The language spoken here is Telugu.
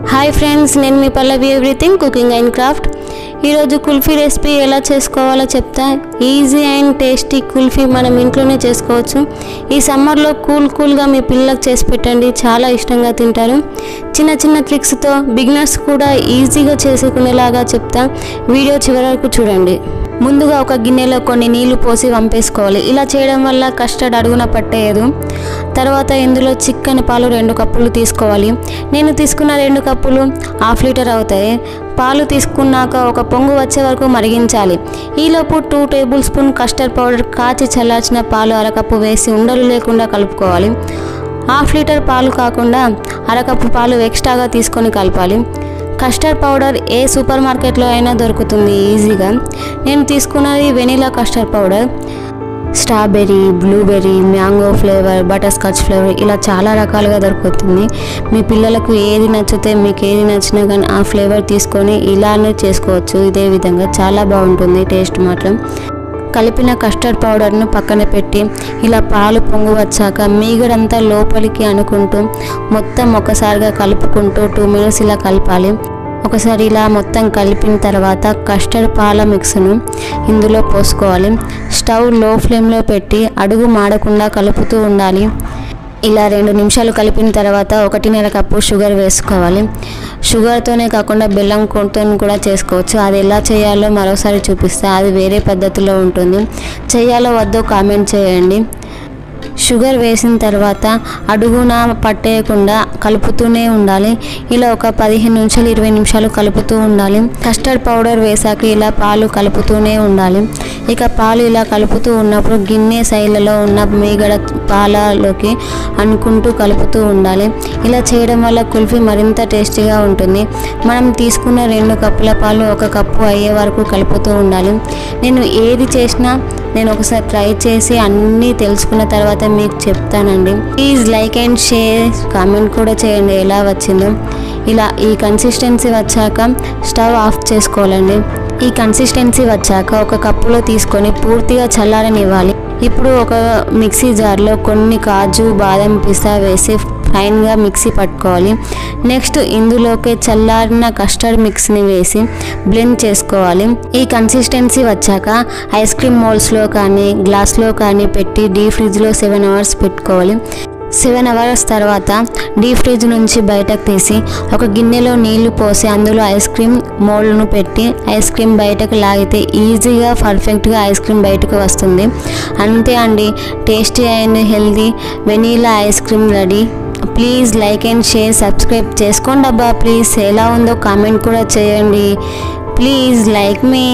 హాయ్ ఫ్రెండ్స్, నేను మీ పల్లవి ఎవ్రీథింగ్ కుకింగ్ అండ్ క్రాఫ్ట్. ఈరోజు కుల్ఫీ రెసిపీ ఎలా చేసుకోవాలో చెప్తా. ఈజీ అండ్ టేస్టీ కుల్ఫీ మనం ఇంట్లోనే చేసుకోవచ్చు. ఈ సమ్మర్లో కూల్గా మీ పిల్లలకు చేసి పెట్టండి, చాలా ఇష్టంగా తింటారు. చిన్న చిన్న ట్రిక్స్తో బిగినర్స్ కూడా ఈజీగా చేసుకునేలాగా చెప్తా. వీడియో చివరి వరకు చూడండి. ముందుగా ఒక గిన్నెలో కొన్ని నీళ్లు పోసి వంపేసుకోవాలి. ఇలా చేయడం వల్ల కస్టర్డ్ అడుగున పట్టేయదు. తర్వాత ఇందులో చిక్కని పాలు 2 కప్పులు తీసుకోవాలి. నేను తీసుకున్న 2 కప్పులు 1/2 లీటర్ అవుతాయి. పాలు తీసుకున్నాక ఒక పొంగు వచ్చే వరకు మరిగించాలి. ఈలోపు 2 టేబుల్ స్పూన్ కస్టర్డ్ పౌడర్, కాచి చల్లార్చిన పాలు 1/2 కప్పు వేసి ఉండలు లేకుండా కలుపుకోవాలి. 1/2 లీటర్ పాలు కాకుండా 1/2 కప్పు పాలు ఎక్స్ట్రాగా తీసుకొని కలపాలి. కస్టర్డ్ పౌడర్ ఏ సూపర్ మార్కెట్లో అయినా దొరుకుతుంది ఈజీగా. నేను తీసుకున్నది vanilla custard powder. Strawberry, blueberry, mango flavour, butter scotch flavour ఇలా చాలా రకాలుగా దొరుకుతుంది. మీ పిల్లలకు ఏది నచ్చితే, మీకు ఏది నచ్చినా కానీ ఆ ఫ్లేవర్ తీసుకొని ఇలానే చేసుకోవచ్చు. ఇదే విధంగా చాలా బాగుంటుంది టేస్ట్ మాత్రం. కలిపిన కస్టర్డ్ పౌడర్ను పక్కన పెట్టి ఇలా పాలు పొంగు వచ్చాక మీగడంతా లోపలికి అనుకుంటూ మొత్తం ఒకసారిగా కలుపుకుంటూ 2 మినిట్స్ ఇలా కలపాలి. ఒకసారి ఇలా మొత్తం కలిపిన తర్వాత కస్టర్డ్ పాల మిక్స్ను ఇందులో పోసుకోవాలి. స్టవ్ లో ఫ్లేమ్లో పెట్టి అడుగు మాడకుండా కలుపుతూ ఉండాలి. ఇలా 2 నిమిషాలు కలిపిన తర్వాత 1.5 కప్పు షుగర్ వేసుకోవాలి. షుగర్తోనే కాకుండా బెల్లంతో కూడా చేసుకోవచ్చు. అది ఎలా చేయాలో మరోసారి చూపిస్తే, అది వేరే పద్ధతిలో ఉంటుంది. చేయాలో వద్దో కామెంట్ చేయండి. షుగర్ వేసిన తర్వాత అడుగున పట్టేయకుండా కలుపుతూనే ఉండాలి. ఇలా ఒక 15 నుండి 20 నిమిషాలు కలుపుతూ ఉండాలి. కస్టర్డ్ పౌడర్ వేసాక ఇలా పాలు కలుపుతూనే ఉండాలి. ఇక పాలు ఇలా కలుపుతూ ఉన్నప్పుడు గిన్నె సైడ్లలో ఉన్న మీగడ పాలలోకి అనుకుంటూ కలుపుతూ ఉండాలి. ఇలా చేయడం వల్ల కుల్ఫీ మరింత టేస్టీగా ఉంటుంది. మనం తీసుకున్న 2 కప్పుల పాలు 1 కప్పు అయ్యే వరకు కలుపుతూ ఉండాలి. నేను ఏది చేసినా నేను ఒకసారి ట్రై చేసి అన్నీ తెలుసుకున్న తర్వాత మీకు చెప్తానండి. Please like and share, comment కూడా చేయండి ఎలా వచ్చిందో. ఇలా ఈ కన్సిస్టెన్సీ వచ్చాక స్టవ్ ఆఫ్ చేసుకోవాలండి. ఈ కన్సిస్టెన్సీ వచ్చాక 1 కప్పులో తీసుకొని పూర్తిగా చల్లారనివ్వాలి. ఇప్పుడు ఒక మిక్సీ జార్లో కొన్ని కాజు, బాదం, పిస్తా వేసి ఫైన్గా మిక్సీ పట్టుకోవాలి. నెక్స్ట్ ఇందులోకి చల్లారిన కస్టర్డ్ మిక్స్ని వేసి బ్లెండ్ చేసుకోవాలి. ఈ కన్సిస్టెన్సీ వచ్చాక ఐస్ క్రీమ్ మోల్డ్స్లో కానీ గ్లాస్లో కానీ పెట్టి డీప్ ఫ్రిడ్జ్లో 7 అవర్స్ పెట్టుకోవాలి. 7 అవర్స్ తర్వాత డీప్ ఫ్రిడ్జ్ నుంచి బయటకు తీసి ఒక గిన్నెలో నీళ్లు పోసి అందులో ఐస్ క్రీమ్ మోల్డ్ను పెట్టి ఐస్ క్రీమ్ బయటకు లాగితే ఈజీగా పర్ఫెక్ట్గా ఐస్ క్రీమ్ బయటకు వస్తుంది. అంతే అండి, tasty and healthy vanilla ice cream ready. Please like and share, subscribe చేసుకోండి అబ్బా ప్లీజ్. ఎలా ఉందో కామెంట్ కూడా చేయండి. Please like me.